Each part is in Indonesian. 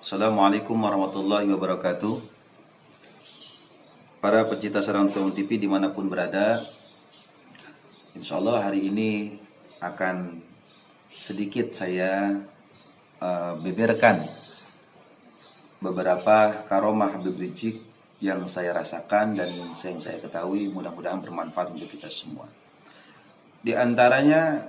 Assalamualaikum warahmatullahi wabarakatuh. Para pecinta Sarang Tuang TV dimanapun berada, insya Allah hari ini akan sedikit saya beberkan beberapa karomah Habib Rizik yang saya rasakan dan yang saya ketahui, mudah-mudahan bermanfaat untuk kita semua. Di antaranya,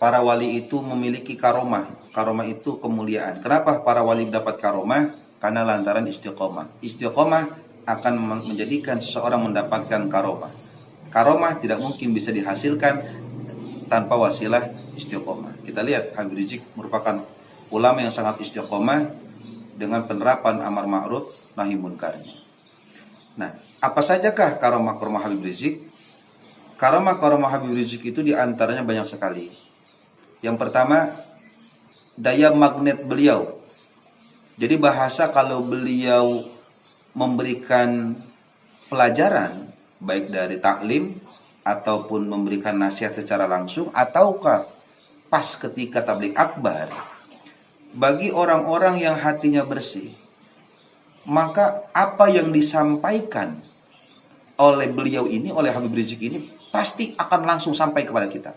para wali itu memiliki karomah. Karomah itu kemuliaan. Kenapa para wali dapat karomah? Karena lantaran istiqomah. Istiqomah akan menjadikan seseorang mendapatkan karomah. Karomah tidak mungkin bisa dihasilkan tanpa wasilah istiqomah. Kita lihat Habib Rizik merupakan ulama yang sangat istiqomah dengan penerapan amar ma'ruf nahi munkarnya. Nah, apa sajakah karomah-karomah Habib Rizik? Karomah-karomah Habib Rizik itu diantaranya banyak sekali. Yang pertama, daya magnet beliau. Jadi bahasa kalau beliau memberikan pelajaran, baik dari taklim ataupun memberikan nasihat secara langsung, ataukah pas ketika tabligh akbar, bagi orang-orang yang hatinya bersih, maka apa yang disampaikan oleh beliau ini, oleh Habib Rizik ini, pasti akan langsung sampai kepada kita.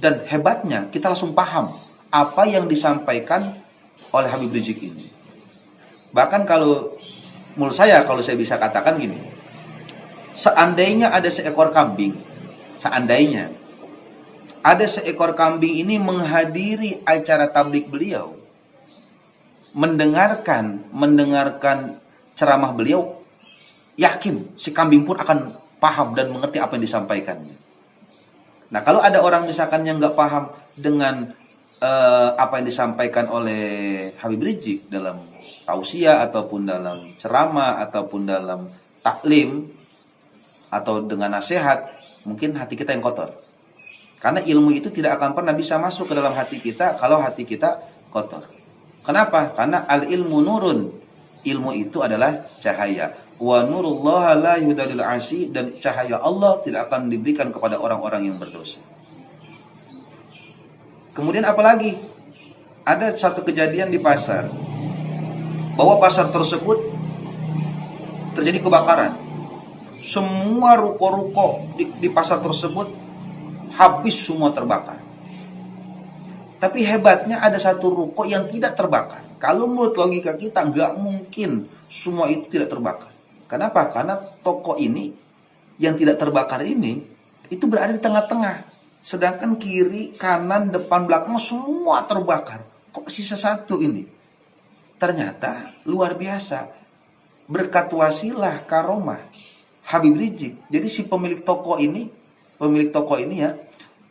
Dan hebatnya kita langsung paham apa yang disampaikan oleh Habib Rizik ini. Bahkan kalau menurut saya, kalau saya bisa katakan gini, seandainya ada seekor kambing, seandainya ada seekor kambing ini menghadiri acara tabligh beliau, mendengarkan ceramah beliau, yakin si kambing pun akan paham dan mengerti apa yang disampaikannya. Nah, kalau ada orang misalkan yang nggak paham dengan apa yang disampaikan oleh Habib Rizik dalam tausiah ataupun dalam ceramah ataupun dalam taklim atau dengan nasihat, mungkin hati kita yang kotor. Karena ilmu itu tidak akan pernah bisa masuk ke dalam hati kita kalau hati kita kotor. Kenapa? Karena al-ilmu nurun. Ilmu itu adalah cahaya. Wa nurullah la yuhdalil asi, dan cahaya Allah tidak akan diberikan kepada orang-orang yang berdosa. Kemudian apalagi? Ada satu kejadian di pasar, bahwa pasar tersebut terjadi kebakaran. Semua ruko-ruko di pasar tersebut habis semua terbakar. Tapi hebatnya ada satu ruko yang tidak terbakar. Kalau menurut logika kita nggak mungkin semua itu tidak terbakar. Kenapa? Karena toko ini yang tidak terbakar ini itu berada di tengah-tengah. Sedangkan kiri, kanan, depan, belakang semua terbakar. Kok sisa satu ini? Ternyata luar biasa. Berkat wasilah karomah Habib Rizik. Jadi si pemilik toko ini ya,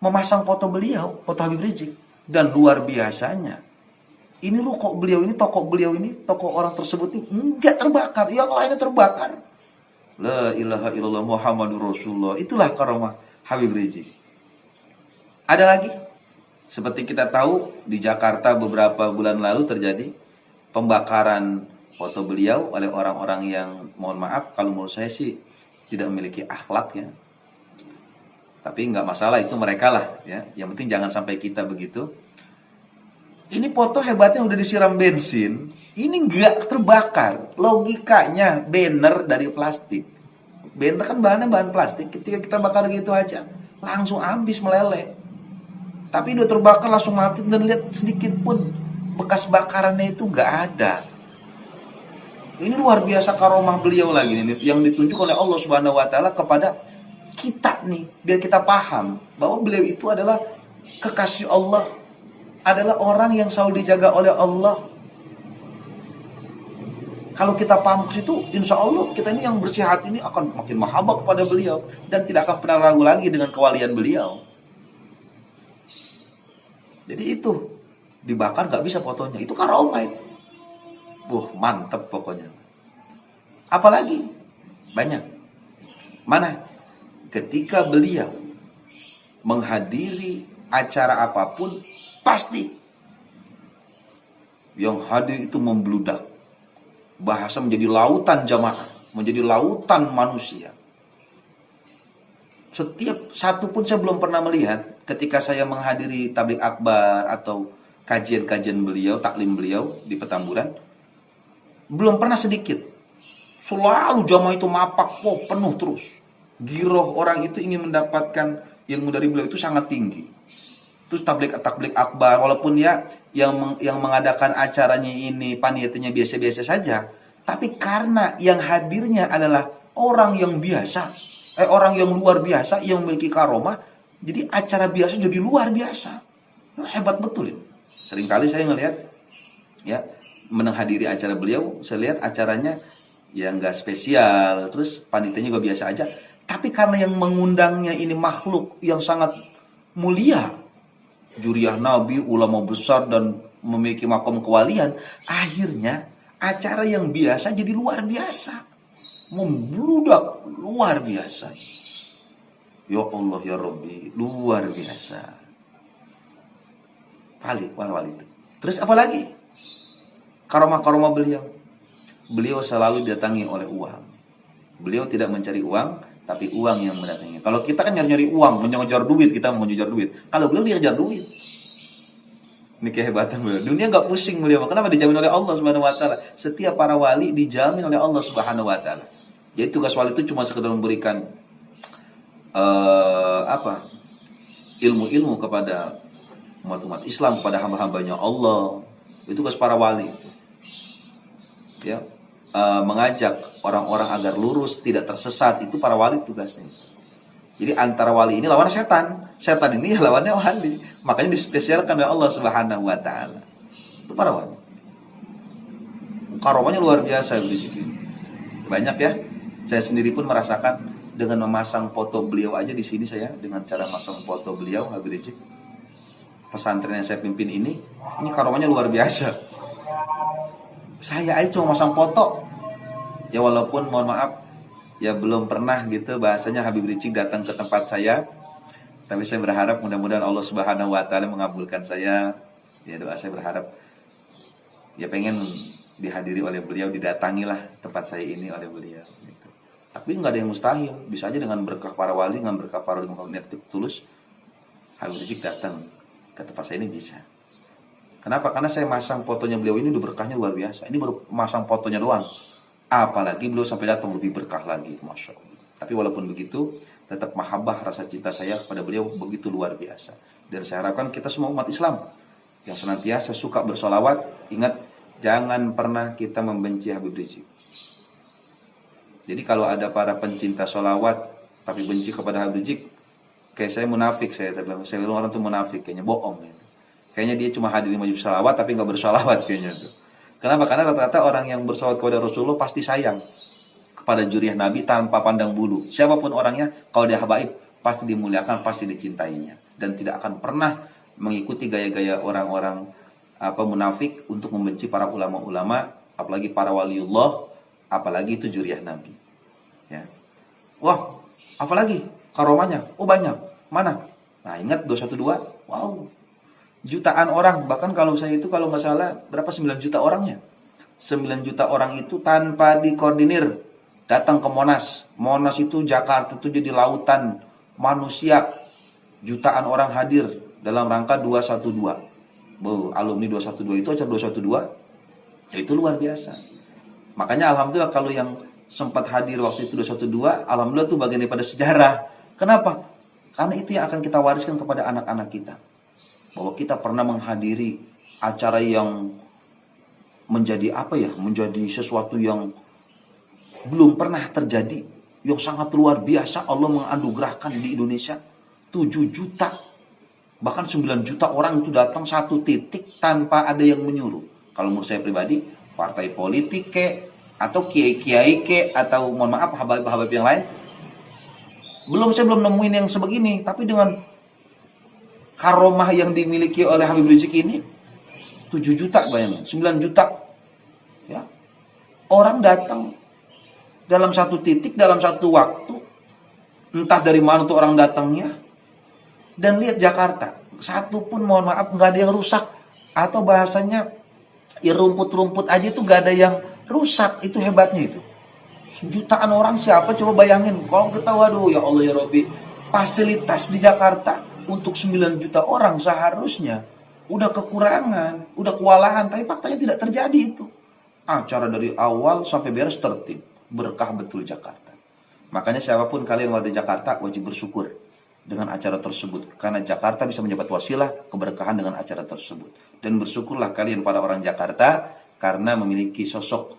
memasang foto beliau, foto Habib Rizik. Dan luar biasanya, ini ruko beliau ini, toko beliau ini, toko orang tersebut ini enggak terbakar, yang lainnya terbakar. La ilaha illallah Muhammadur Rasulullah. Itulah karomah Habib Rizik. Ada lagi, seperti kita tahu di Jakarta beberapa bulan lalu terjadi pembakaran foto beliau oleh orang-orang yang, mohon maaf kalau menurut saya sih tidak memiliki akhlak ya. Tapi nggak masalah, itu mereka lah ya. Yang penting jangan sampai kita begitu. Ini foto hebatnya udah disiram bensin, ini nggak terbakar. Logikanya banner dari plastik. Banner kan bahannya bahan plastik. Ketika kita bakar gitu aja, langsung habis meleleh. Tapi udah terbakar langsung mati, dan lihat sedikit pun bekas bakarannya itu nggak ada. Ini luar biasa karomah beliau lagi nih, yang ditunjuk oleh Allah Subhanahu Wa Taala kepada kita nih, biar kita paham bahwa beliau itu adalah kekasih Allah, adalah orang yang selalu dijaga oleh Allah. Kalau kita paham ke situ, insya Allah kita ini yang bersih hati ini akan makin mahabbah kepada beliau dan tidak akan pernah ragu lagi dengan kewalian beliau. Jadi itu dibakar nggak bisa fotonya, itu karomah itu. Mantep pokoknya. Apalagi banyak. Mana? Ketika beliau menghadiri acara apapun, pasti yang hadir itu membludak. Bahasa menjadi lautan jamaah, menjadi lautan manusia. Setiap satu pun saya belum pernah melihat ketika saya menghadiri tabligh akbar atau kajian-kajian beliau, taklim beliau di Petamburan, belum pernah sedikit. Selalu jamaah itu mapak, penuh terus. Giroh orang itu ingin mendapatkan ilmu dari beliau itu sangat tinggi. Terus tablik akbar, walaupun ya yang mengadakan acaranya ini panitianya biasa-biasa saja, tapi karena yang hadirnya adalah orang yang biasa, orang yang luar biasa yang memiliki karomah, jadi acara biasa jadi luar biasa. Hebat betul ini. Seringkali saya ngelihat ya menghadiri acara beliau, saya lihat acaranya ya nggak spesial, terus panitianya juga biasa aja. Tapi karena yang mengundangnya ini makhluk yang sangat mulia, juriah Nabi, ulama besar dan memiliki makom kewalian, akhirnya acara yang biasa jadi luar biasa, membludak luar biasa. Ya Allah ya Rabbi, luar biasa. Wali itu. Terus apa lagi? Karomah-karomah beliau. Beliau selalu didatangi oleh uang. Beliau tidak mencari uang, tapi uang yang mendatangi. Kalau kita kan nyari-nyari uang, mengejar duit, kita mau ngejar duit. Kalau beliau dia ngejar duit. Ini kehebatan beliau. Dunia nggak pusing beliau. Kenapa? Dijamin oleh Allah Subhanahu Wa Taala. Setiap para wali dijamin oleh Allah Subhanahu Wa Taala. Jadi tugas wali itu cuma sekedar memberikan ilmu-ilmu kepada umat-umat Islam, kepada hamba-hambanya Allah. Itu tugas para wali itu. Ya, mengajak orang-orang agar lurus, tidak tersesat, itu para wali tugasnya. Jadi antara wali ini lawan setan, setan ini lawannya wali. Makanya dispesialkan oleh Allah Subhanahu Wa Taala. Itu para wali. Karomahnya luar biasa begitu. Banyak ya. Saya sendiri pun merasakan dengan memasang foto beliau aja di sini saya, dengan cara masang foto beliau Habib Rizik. Pesantren yang saya pimpin ini karomahnya luar biasa. Saya aja cuma masang foto. Ya walaupun mohon maaf ya belum pernah gitu bahasanya Habib Rizik datang ke tempat saya. Tapi saya berharap mudah-mudahan Allah Subhanahu Wa Taala mengabulkan saya. Ya doa saya berharap ya pengen dihadiri oleh beliau, didatangilah tempat saya ini oleh beliau gitu. Tapi nggak ada yang mustahil. Bisa aja dengan berkah para wali, dengan berkah para niat tulus, Habib Rizik datang ke tempat saya ini bisa. Kenapa? Karena saya masang fotonya beliau ini udah berkahnya luar biasa. Ini baru masang fotonya doang. Apalagi beliau sampai datang lebih berkah lagi, Masya Allah. Tapi walaupun begitu, tetap mahabbah rasa cinta saya kepada beliau begitu luar biasa. Dan saya harapkan kita semua umat Islam yang senantiasa suka bersolawat, ingat jangan pernah kita membenci Habib Rizik. Jadi kalau ada para pencinta solawat tapi benci kepada Habib Rizik, kayak saya munafik, saya bilang orang tuh munafik, kayaknya bohong. Kayaknya dia cuma hadir di majelis salawat tapi nggak bersolawat kayaknya tuh. Kenapa? Karena rata-rata orang yang bersolawat kepada Rasulullah pasti sayang kepada juriah Nabi tanpa pandang bulu. Siapapun orangnya, kalau dia habaib pasti dimuliakan, pasti dicintainya, dan tidak akan pernah mengikuti gaya-gaya orang-orang munafik untuk membenci para ulama-ulama, apalagi para waliullah, apalagi itu juriah Nabi. Ya. Wah, apalagi karomanya? Oh banyak. Mana? Nah ingat 212. Wow. Jutaan orang, bahkan kalau saya itu kalau nggak salah berapa 9 juta orangnya. 9 juta orang itu tanpa dikoordinir datang ke Monas. Monas itu Jakarta itu jadi lautan manusia. Jutaan orang hadir dalam rangka 212. Alumni 212 itu acara 212 ya itu luar biasa. Makanya alhamdulillah kalau yang sempat hadir waktu itu 212, alhamdulillah itu bagian daripada sejarah. Kenapa? Karena itu yang akan kita wariskan kepada anak-anak kita. Bahwa kita pernah menghadiri acara yang menjadi menjadi sesuatu yang belum pernah terjadi, yang sangat luar biasa. Allah menganugerahkan di Indonesia 7 juta, bahkan 9 juta orang itu datang satu titik tanpa ada yang menyuruh. Kalau menurut saya pribadi, partai politik atau kiai-kiai atau mohon maaf habib-habib yang lain, saya belum nemuin yang sebegini. Tapi dengan karomah yang dimiliki oleh Habib Rizik ini 7 juta bayangin, 9 juta ya. Orang datang dalam satu titik, dalam satu waktu, entah dari mana tuh orang datangnya. Dan lihat Jakarta, satu pun mohon maaf nggak ada yang rusak, atau bahasanya ya rumput-rumput aja tuh nggak ada yang rusak. Itu hebatnya itu. Jutaan orang siapa coba bayangin. Kalau kita waduh ya Allah ya Rabbi, fasilitas di Jakarta untuk 9 juta orang seharusnya udah kekurangan, udah kewalahan, tapi faktanya tidak terjadi itu. Acara dari awal sampai beres tertib. Berkah betul Jakarta. Makanya siapapun kalian warga Jakarta wajib bersyukur dengan acara tersebut. Karena Jakarta bisa menjabat wasilah keberkahan dengan acara tersebut. Dan bersyukurlah kalian pada orang Jakarta karena memiliki sosok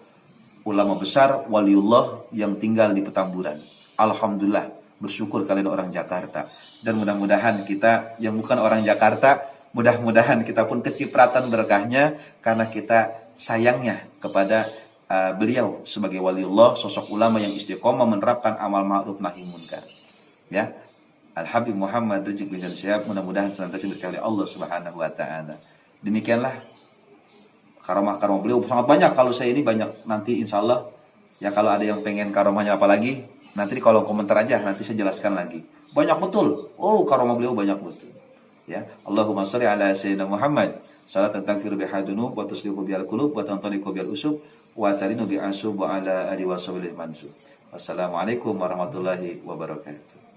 ulama besar, waliullah yang tinggal di Petamburan. Alhamdulillah, bersyukur kalian orang Jakarta. Dan mudah-mudahan kita yang bukan orang Jakarta, mudah-mudahan kita pun kecipratan berkahnya karena kita sayangnya kepada beliau sebagai waliullah, sosok ulama yang istiqomah menerapkan amal ma'ruf nahi munkar. Ya, Al-Habib Muhammad Rizik bin Syihab mudah-mudahan senantiasa berkahi oleh Allah Subhanahu wa taala. Demikianlah karomah-karomah beliau sangat banyak. Kalau saya ini banyak, nanti insya Allah ya kalau ada yang pengen karomahnya apa lagi, nanti di kolom komentar aja, nanti saya jelaskan lagi. Banyak betul. Oh, karomah beliau banyak betul. Ya, Allahumma shalli ala sayyidina Muhammad. Salatan tagfir bihadunub wa tuslihu bihal qulub wa tantaliqu bihal usub wa tarinu bi'asub wa ala alihi wa sahbihi mansub. Wassalamualaikum warahmatullahi wabarakatuh.